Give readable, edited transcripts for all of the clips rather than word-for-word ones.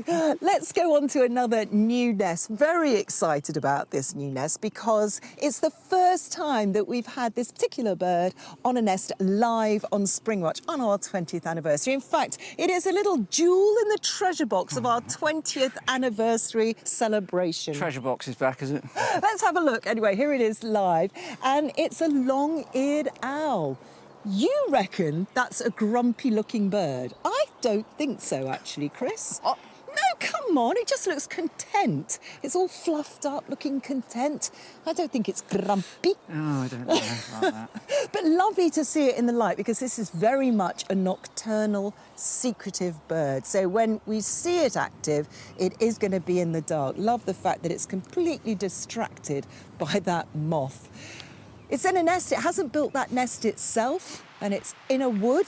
Let's go on to another new nest. Very excited about this new nest because it's the first time that we've had this particular bird on a nest live on Springwatch on our 20th anniversary. In fact, it is a little jewel in the treasure box of our 20th anniversary celebration. Treasure box is back, is it? Let's have a look. Anyway, here it is live, and it's a long-eared owl. You reckon that's a grumpy-looking bird? I don't think so, actually, Chris. No, come on, it just looks content. It's all fluffed up, looking content. I don't think it's grumpy. Oh, I don't know about that. But lovely to see it in the light because this is very much a nocturnal, secretive bird. So when we see it active, it is going to be in the dark. Love the fact that it's completely distracted by that moth. It's in a nest. It hasn't built that nest itself, and it's in a wood.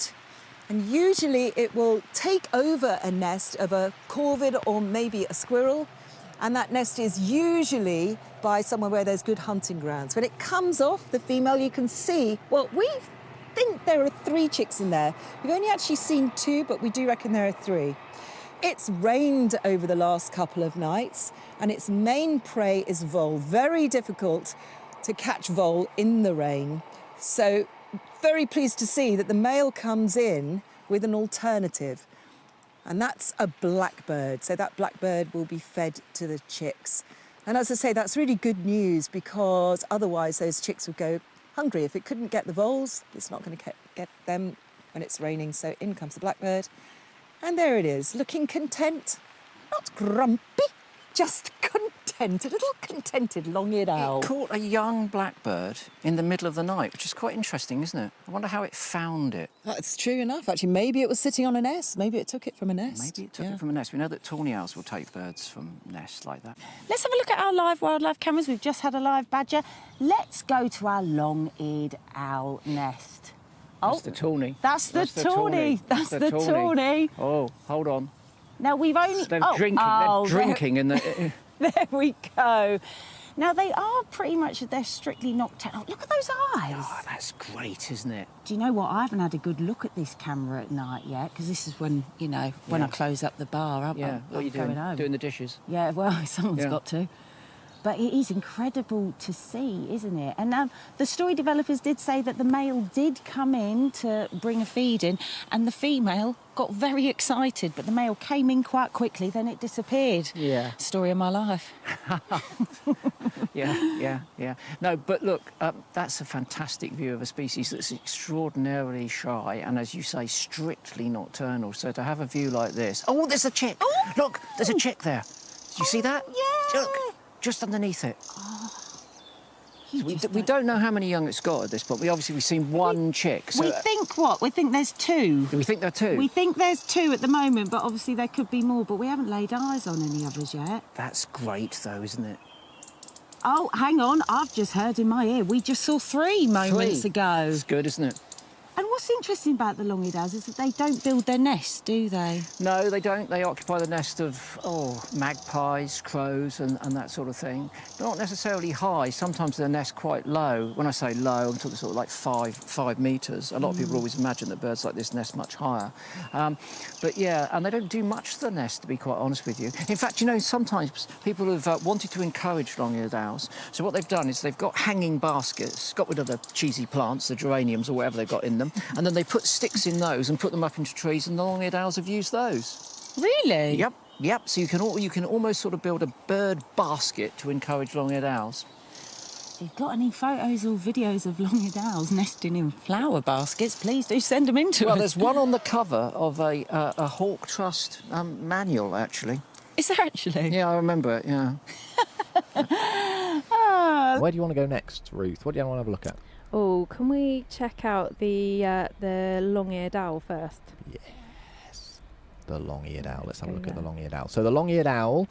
And usually it will take over a nest of a corvid or maybe a squirrel, and that nest is usually by somewhere where there's good hunting grounds. When it comes off, the female, you can see, well, we think there are 3 chicks in there. We've only actually seen 2, but we do reckon there are 3. It's rained over the last couple of nights, and its main prey is vole. Very difficult to catch vole in the rain. So very pleased to see that the male comes in with an alternative, and that's a blackbird. So that blackbird will be fed to the chicks. And as I say, that's really good news because otherwise those chicks would go hungry. If it couldn't get the voles, it's not going to get them when it's raining. So in comes the blackbird. And there it is, looking content, not grumpy, just content, a little contented long-eared owl. It caught a young blackbird in the middle of the night, which is quite interesting, isn't it? I wonder how it found it. That's true enough, actually. Maybe it was sitting on a nest. Maybe it took it from a nest. Maybe it took it from a nest. We know that tawny owls will take birds from nests like that. Let's have a look at our live wildlife cameras. We've just had a live badger. Let's go to our long-eared owl nest. That's the tawny. That's the tawny. That's the tawny. Oh, hold on. Now, we've only... They're drinking in the... There we go. Now, they are pretty much, they're strictly nocturnal. Look at those eyes. Oh, that's great, isn't it? Do you know what? I haven't had a good look at this camera at night yet, because this is when, you know, when I close up the bar. What are you doing? Home. Doing the dishes? Yeah, well, someone's got to. But it is incredible to see, isn't it? And the story developers did say that the male did come in to bring a feed in, and the female got very excited, but the male came in quite quickly, then it disappeared. Yeah. Story of my life. Yeah. No, but look, that's a fantastic view of a species that's extraordinarily shy and, as you say, strictly nocturnal. So to have a view like this... Oh, there's a chick! Oh. Look, there's a chick there. Do you see that? Yeah! Look, just underneath it. We don't know how many young it's got at this point. We've seen one chick. So we think what? We think there's 2. Do we think there are 2? We think there's 2 at the moment, but obviously there could be more, but we haven't laid eyes on any others yet. That's great, though, isn't it? Oh, hang on. I've just heard in my ear. We just saw 3 moments ago. It's good, isn't it? And what's interesting about the long-eared owls is that they don't build their nests, do they? No, they don't. They occupy the nest of, magpies, crows and that sort of thing. They're not necessarily high. Sometimes their nest quite low. When I say low, I'm talking sort of like 5 metres. A lot of people always imagine that birds like this nest much higher. But, yeah, and they don't do much to the nest, to be quite honest with you. In fact, you know, sometimes people have wanted to encourage long-eared owls. So what they've done is they've got hanging baskets, got rid of the cheesy plants, the geraniums or whatever they've got in them, and then they put sticks in those and put them up into trees, and the long-eared owls have used those. Really? Yep. So you can almost sort of build a bird basket to encourage long-eared owls. If you've got any photos or videos of long-eared owls nesting in flower baskets, please do send them in to us. Well, there's one on the cover of a Hawk Trust manual, actually. Is there actually? Yeah, I remember it, yeah. Where do you want to go next, Ruth? What do you want to have a look at? Oh, can we check out the long-eared owl first? Yes, the long-eared owl. Let's have a look at the long-eared owl. So the long-eared owl,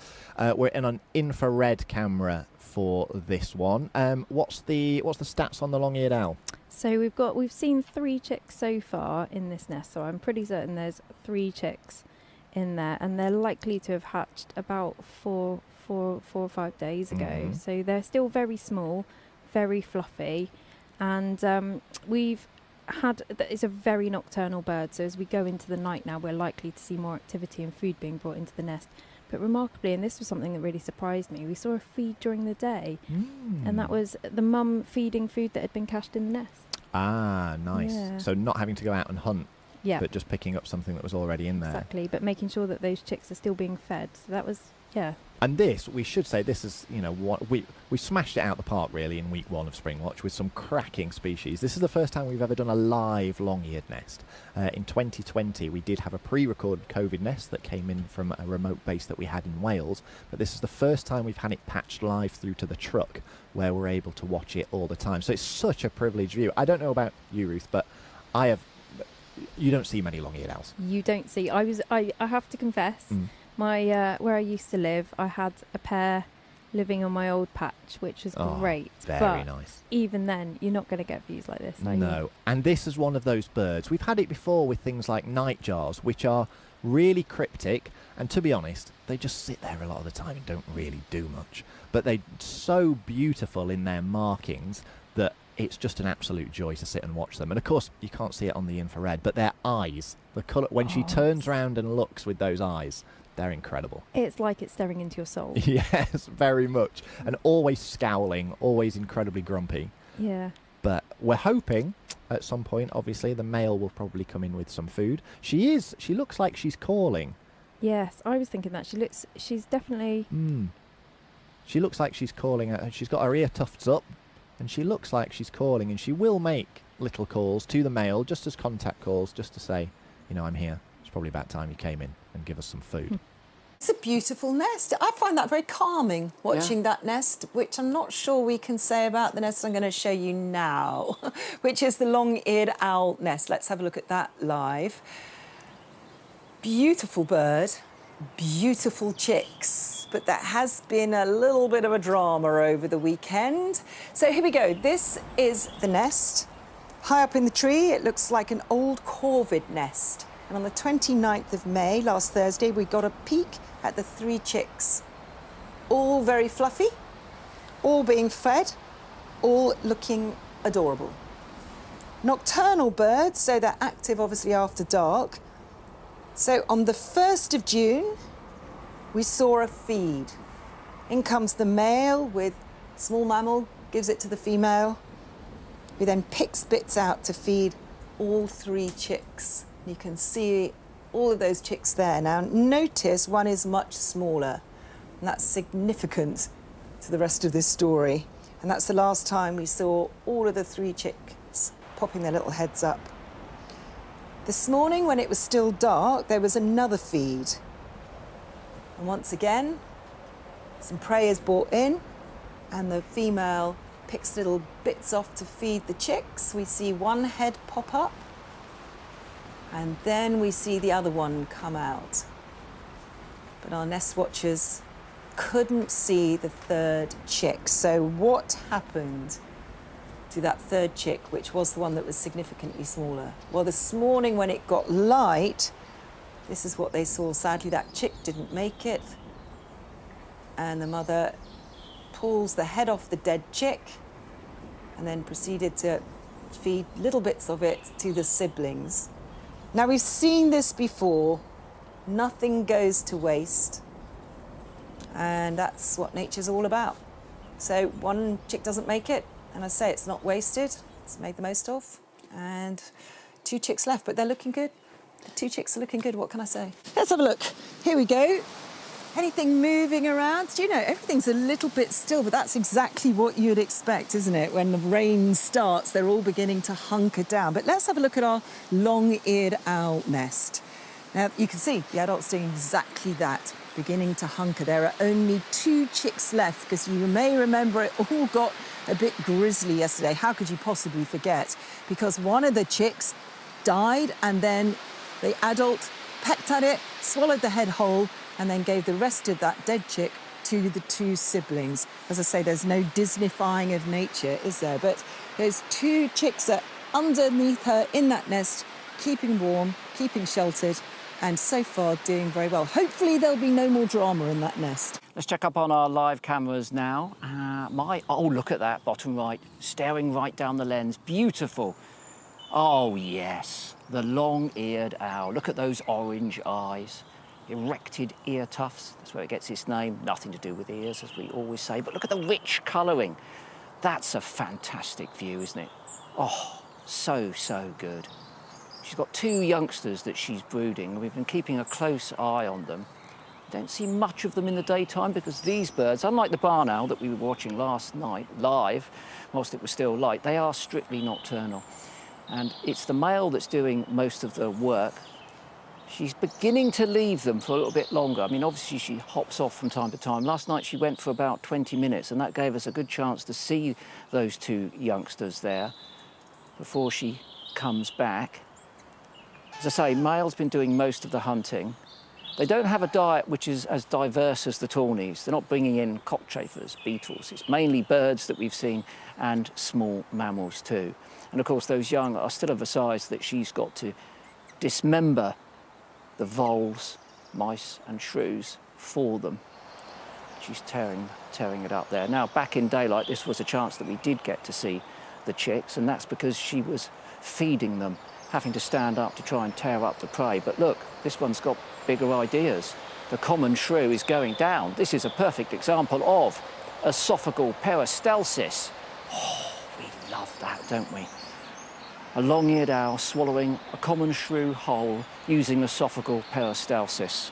we're in an infrared camera for this one. What's the stats on the long-eared owl? So we've seen 3 chicks so far in this nest. So I'm pretty certain there's 3 chicks in there, and they're likely to have hatched about 4 or 5 days ago. So they're still very small, very fluffy. And we've it's a very nocturnal bird, so as we go into the night now, we're likely to see more activity and food being brought into the nest. But remarkably, and this was something that really surprised me, we saw a feed during the day, and that was the mum feeding food that had been cached in the nest. Ah, nice. Yeah. So not having to go out and hunt, Yeah, but just picking up something that was already in there. exactly. But making sure that those chicks are still being fed. So that was, yeah. And this, we should say, this is, you know, what we smashed it out the park really in week 1 of Springwatch with some cracking species. This is the first time we've ever done a live long-eared nest. In 2020, we did have a pre-recorded COVID nest that came in from a remote base that we had in Wales, but this is the first time we've had it patched live through to the truck where we're able to watch it all the time. So it's such a privileged view. I don't know about you, Ruth, but you don't see many long-eared owls. You don't see. I have to confess, my where I used to live, I had a pair living on my old patch, which was great. Very but nice. even then, you're not going to get views like this, are you? No, and this is one of those birds. We've had it before with things like nightjars, which are really cryptic, and to be honest, they just sit there a lot of the time and don't really do much. But they're so beautiful in their markings that it's just an absolute joy to sit and watch them. And of course, you can't see it on the infrared, but their eyes, the colour, when she turns round and looks with those eyes, they're incredible. It's like it's staring into your soul. Yes, very much. And always scowling, always incredibly grumpy. Yeah. But we're hoping at some point, obviously, the male will probably come in with some food. She looks like she's calling. Yes, I was thinking that. She's definitely... She looks like she's calling. She's got her ear tufts up, and she looks like she's calling, and she will make little calls to the male, just as contact calls, just to say, you know, I'm here. It's probably about time you came in and give us some food. It's a beautiful nest. I find that very calming, watching that nest, which I'm not sure we can say about the nest I'm going to show you now, which is the long-eared owl nest. Let's have a look at that live. Beautiful bird, beautiful chicks, but there has been a little bit of a drama over the weekend. So here we go. This is the nest. High up in the tree, it looks like an old corvid nest. And on the 29th of May, last Thursday, we got a peek at the 3 chicks. All very fluffy, all being fed, all looking adorable. Nocturnal birds, so they're active obviously after dark. So on the 1st of June, we saw a feed. In comes the male with small mammal, gives it to the female, who then picks bits out to feed all 3 chicks. You can see all of those chicks there. Now, notice one is much smaller, and that's significant to the rest of this story. And that's the last time we saw all of the 3 chicks popping their little heads up. This morning, when it was still dark, there was another feed. And once again, some prey is brought in, and the female picks little bits off to feed the chicks. We see one head pop up, and then we see the other one come out. But our nest watchers couldn't see the 3rd chick. So what happened to that 3rd chick, which was the one that was significantly smaller? Well, this morning when it got light, this is what they saw. Sadly, that chick didn't make it. And the mother pulls the head off the dead chick and then proceeded to feed little bits of it to the siblings. Now, we've seen this before. Nothing goes to waste. And that's what nature's all about. So one chick doesn't make it, and I say it's not wasted. It's made the most of. And 2 chicks left, but they're looking good. The 2 chicks are looking good, what can I say? Let's have a look. Here we go. Anything moving around? Do you know, everything's a little bit still, but that's exactly what you'd expect, isn't it? When the rain starts, they're all beginning to hunker down. But let's have a look at our long-eared owl nest. Now, you can see the adults doing exactly that, beginning to hunker. There are only 2 chicks left, because you may remember it all got a bit grisly yesterday. How could you possibly forget? Because one of the chicks died, and then the adult pecked at it, swallowed the head whole, and then gave the rest of that dead chick to the 2 siblings. As I say, there's no Disneyfying of nature, is there? But those 2 chicks are underneath her in that nest, keeping warm, keeping sheltered, and so far doing very well. Hopefully there'll be no more drama in that nest. Let's check up on our live cameras now. Oh, look at that, bottom right, staring right down the lens. Beautiful. Oh, yes, the long-eared owl. Look at those orange eyes. Erected ear tufts, that's where it gets its name. Nothing to do with ears, as we always say, but look at the rich colouring. That's a fantastic view, isn't it? Oh, so, so good. She's got 2 youngsters that she's brooding, and we've been keeping a close eye on them. Don't see much of them in the daytime because these birds, unlike the barn owl that we were watching last night live, whilst it was still light, they are strictly nocturnal. And it's the male that's doing most of the work. She's beginning to leave them for a little bit longer. I mean, obviously she hops off from time to time. Last night she went for about 20 minutes, and that gave us a good chance to see those 2 youngsters there before she comes back. As I say, male's been doing most of the hunting. They don't have a diet which is as diverse as the tawnies. They're not bringing in cockchafers, beetles. It's mainly birds that we've seen and small mammals too. And of course, those young are still of a size that she's got to dismember the voles, mice and shrews for them. She's tearing it up there. Now, back in daylight, this was a chance that we did get to see the chicks, and that's because she was feeding them, having to stand up to try and tear up the prey. But look, this one's got bigger ideas. The common shrew is going down. This is a perfect example of esophageal peristalsis. Oh, we love that, don't we? A long-eared owl swallowing a common shrew whole using esophageal peristalsis.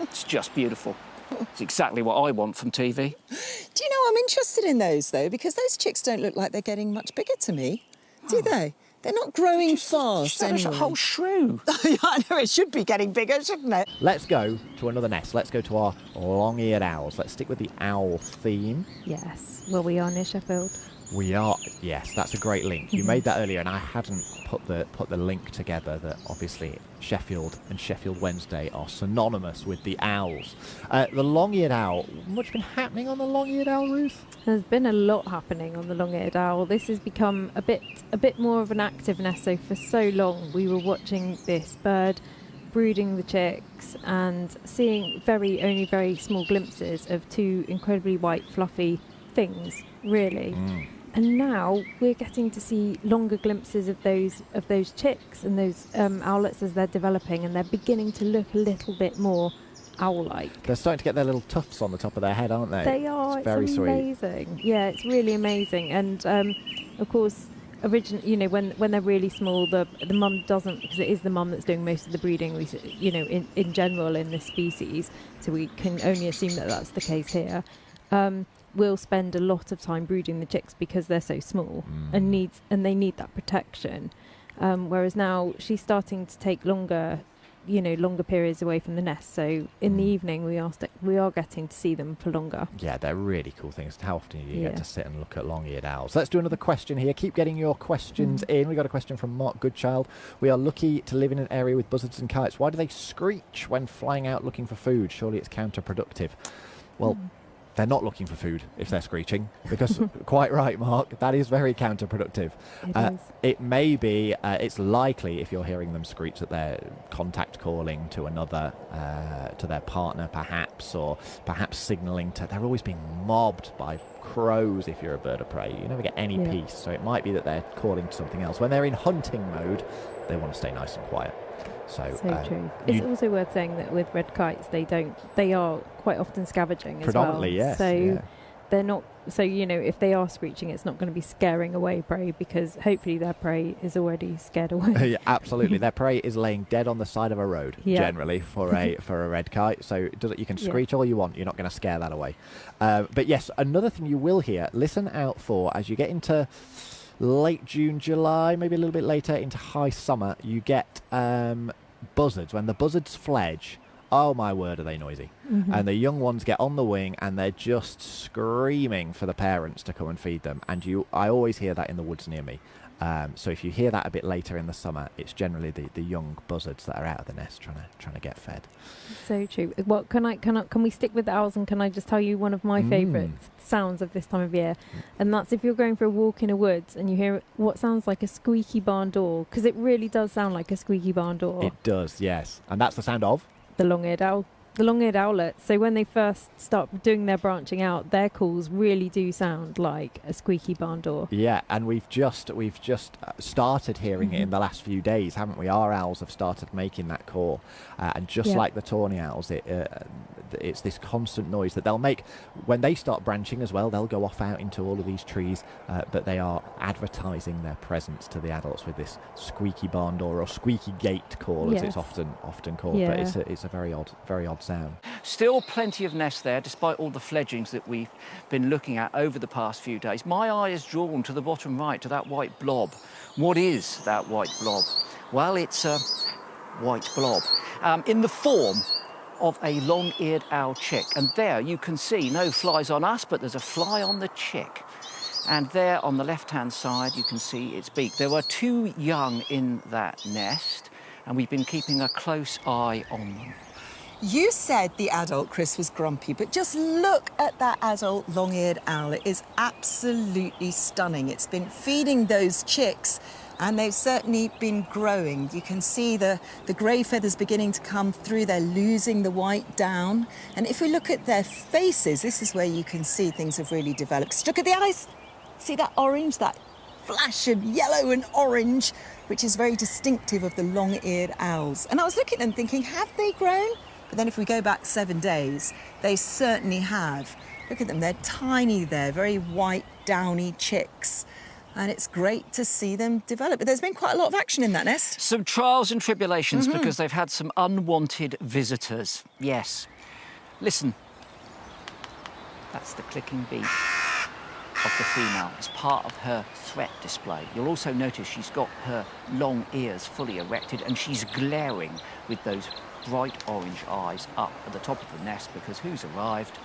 It's just beautiful. It's exactly what I want from TV. Do you know, I'm interested in those, though, because those chicks don't look like they're getting much bigger to me, do they? They're not growing fast There's anyway. a whole shrew. I know, it should be getting bigger, shouldn't it? Let's go to another nest. Let's go to our long-eared owls. Let's stick with the owl theme. Yes. Well, we are near Sheffield. We are, yes, that's a great link. You made that earlier, and I hadn't put the link together that obviously Sheffield and Sheffield Wednesday are synonymous with the owls. The long-eared owl, much been happening on the long-eared owl, Ruth? There's been a lot happening on the long-eared owl. This has become a bit more of an active nest. So for so long, we were watching this bird brooding the chicks and seeing only very small glimpses of 2 incredibly white, fluffy things, really. And now we're getting to see longer glimpses of those chicks and those owlets as they're developing, and they're beginning to look a little bit more owl-like. They're starting to get their little tufts on the top of their head, aren't they? They are. It's very amazing. sweet. Yeah, it's really amazing. And of course, when they're really small, the mum doesn't, because it is the mum that's doing most of the breeding. In general in this species, so we can only assume that that's the case here. Will spend a lot of time brooding the chicks because they're so small and they need that protection. Whereas now she's starting to take longer periods away from the nest. So in the evening we are getting to see them for longer. Yeah, they're really cool things. How often do you get to sit and look at long-eared owls? Let's do another question here. Keep getting your questions in. We got a question from Mark Goodchild. We are lucky to live in an area with buzzards and kites. Why do they screech when flying out looking for food? Surely it's counterproductive. Well, they're not looking for food if they're screeching, because quite right, Mark, that is very counterproductive. It may be, it's likely if you're hearing them screech that they're contact calling to another, to their partner perhaps, or perhaps signalling they're always being mobbed by crows if you're a bird of prey. You never get any peace, so it might be that they're calling to something else. When they're in hunting mode, they want to stay nice and quiet. So true. It's also worth saying that with red kites, they are quite often scavenging as well. Predominantly, yes. So they're not, if they are screeching, it's not going to be scaring away prey, because hopefully their prey is already scared away. Yeah, absolutely. Their prey is laying dead on the side of a road, generally, for a red kite. So you can screech all you want, you're not going to scare that away. But yes, another thing you will hear, listen out for, as you get into late June, July, maybe a little bit later into high summer, you get buzzards. When the buzzards fledge, oh my word, are they noisy. And the young ones get on the wing and they're just screaming for the parents to come and feed them. And I always hear that in the woods near me. So if you hear that a bit later in the summer, it's generally the young buzzards that are out of the nest trying to get fed. So true. Well, can we stick with the owls, and can I just tell you one of my favourite sounds of this time of year? And that's if you're going for a walk in a woods and you hear what sounds like a squeaky barn door, because it really does sound like a squeaky barn door. It does, yes. And that's the sound of? The long-eared owl. the long-eared owlets, so when they first start doing their branching out, their calls really do sound like a squeaky barn door. Yeah, and we've just started hearing it in the last few days, haven't we? Our owls have started making that call, and just like the tawny owls, it's this constant noise that they'll make when they start branching as well. They'll go off out into all of these trees, but they are advertising their presence to the adults with this squeaky barn door or squeaky gate call, as it's often called. But it's a very odd sound. Still plenty of nests there, despite all the fledglings that we've been looking at over the past few days. My eye is drawn to the bottom right, to that white blob. What is that white blob? Well, it's a white blob in the form of a long-eared owl chick. And there you can see no flies on us, but there's a fly on the chick. And there on the left-hand side, you can see its beak. There were 2 young in that nest, and we've been keeping a close eye on them. You said the adult, Chris, was grumpy, but just look at that adult long-eared owl. It is absolutely stunning. It's been feeding those chicks, and they've certainly been growing. You can see the grey feathers beginning to come through. They're losing the white down. And if we look at their faces, this is where you can see things have really developed. Just look at the eyes. See that orange, that flash of yellow and orange, which is very distinctive of the long-eared owls. And I was looking at them thinking, have they grown? But then if we go back 7 days, they certainly have. Look at them, they're tiny there, very white, downy chicks. And it's great to see them develop. But there's been quite a lot of action in that nest. Some trials and tribulations because they've had some unwanted visitors. Yes. Listen. That's the clicking beak of the female as part of her threat display. You'll also notice she's got her long ears fully erected and she's glaring with those bright orange eyes up at the top of the nest because who's arrived?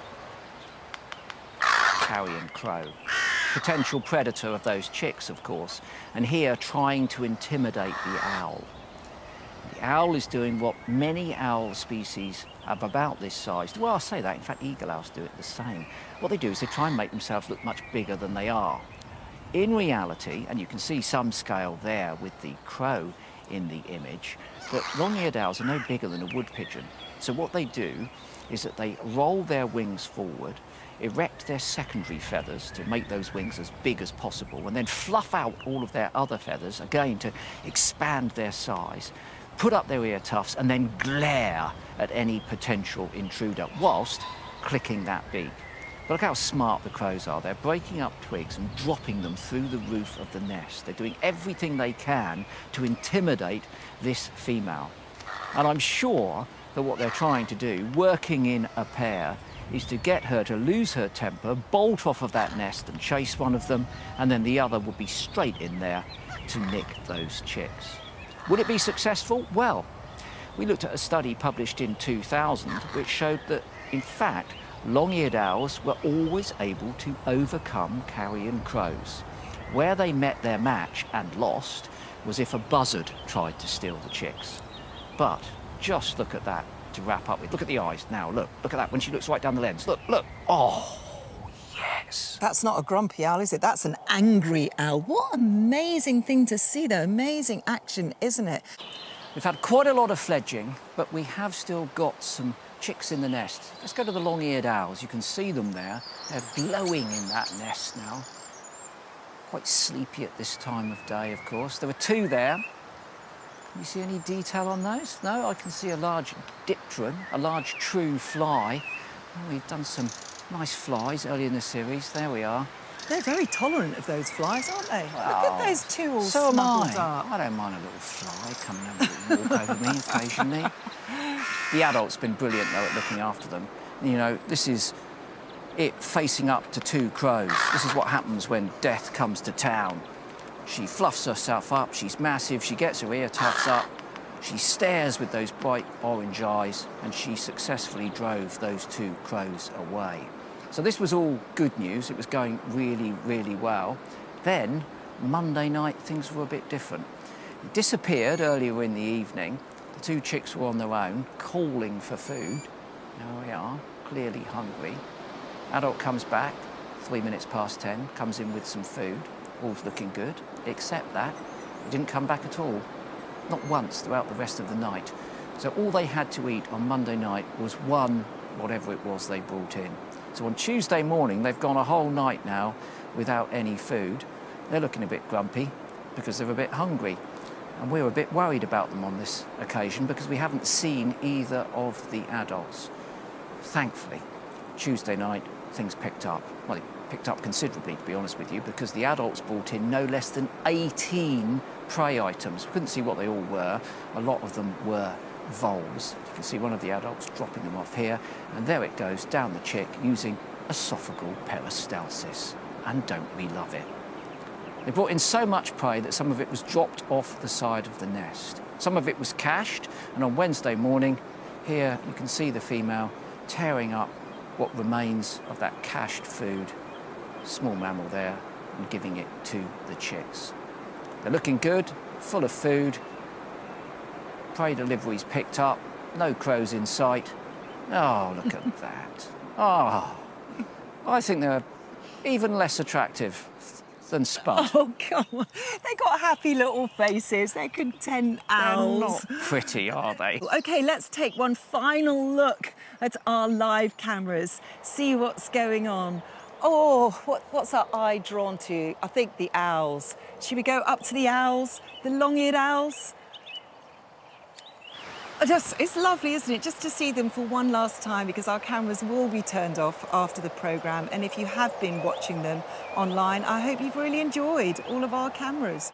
Carrion crow. Potential predator of those chicks, of course, and here trying to intimidate the owl. The owl is doing what many owl species of about this size, well, I'll say that, in fact, eagle owls do it the same. What they do is they try and make themselves look much bigger than they are. In reality, and you can see some scale there with the crow in the image, but long-eared owls are no bigger than a wood pigeon. So what they do is that they roll their wings forward, erect their secondary feathers to make those wings as big as possible, and then fluff out all of their other feathers, again to expand their size, put up their ear tufts, and then glare at any potential intruder whilst clicking that beak. But look how smart the crows are. They're breaking up twigs and dropping them through the roof of the nest. They're doing everything they can to intimidate this female. And I'm sure that what they're trying to do, working in a pair, is to get her to lose her temper, bolt off of that nest and chase one of them, and then the other would be straight in there to nick those chicks. Would it be successful? Well, we looked at a study published in 2000 which showed that, in fact, long-eared owls were always able to overcome carrion crows. Where they met their match and lost was if a buzzard tried to steal the chicks. But just look at that to wrap up with. Look at the eyes now, look at that when she looks right down the lens. Look, oh, yes. That's not a grumpy owl, is it? That's an angry owl. What amazing thing to see, though. Amazing action, isn't it? We've had quite a lot of fledging, but we have still got some chicks in the nest. Let's go to the long-eared owls. You can see them there. They're glowing in that nest now. Quite sleepy at this time of day, of course. There were 2 there. Can you see any detail on those? No, I can see a large dipteran, a large true fly. Oh, we've done some nice flies early in the series. There we are. They're very tolerant of those flies, aren't they? Well, look at those 2 all so am I. snuggled up. I don't mind a little fly coming over and walk over me occasionally. The adult's been brilliant, though, at looking after them. You know, this is it facing up to 2 crows. This is what happens when death comes to town. She fluffs herself up, she's massive, she gets her ear tufts up, she stares with those bright orange eyes, and she successfully drove those 2 crows away. So this was all good news. It was going really, really well. Then, Monday night, things were a bit different. It disappeared earlier in the evening. The 2 chicks were on their own, calling for food. There we are, clearly hungry. Adult comes back, 3 minutes past 10, comes in with some food. All's looking good, except that it didn't come back at all. Not once throughout the rest of the night. So all they had to eat on Monday night was one, whatever it was they brought in. So on Tuesday morning, they've gone a whole night now without any food. They're looking a bit grumpy because they're a bit hungry. And we're a bit worried about them on this occasion because we haven't seen either of the adults. Thankfully, Tuesday night, things picked up. Well, they picked up considerably, to be honest with you, because the adults brought in no less than 18 prey items. We couldn't see what they all were. A lot of them were voles. You can see one of the adults dropping them off here, and there it goes down the chick using esophageal peristalsis. And don't we love it? They brought in so much prey that some of it was dropped off the side of the nest. Some of it was cached, and on Wednesday morning, here you can see the female tearing up what remains of that cached food, small mammal there, and giving it to the chicks. They're looking good, full of food. Prey deliveries picked up, no crows in sight. Oh, look at that. Oh, I think they're even less attractive than Spud. Oh, come on. They got happy little faces. They're content owls. They're not pretty, are they? OK, let's take one final look at our live cameras, see what's going on. Oh, what's our eye drawn to? I think the owls. Should we go up to the owls, the long-eared owls? It's lovely, isn't it, just to see them for one last time, because our cameras will be turned off after the programme. And if you have been watching them online, I hope you've really enjoyed all of our cameras.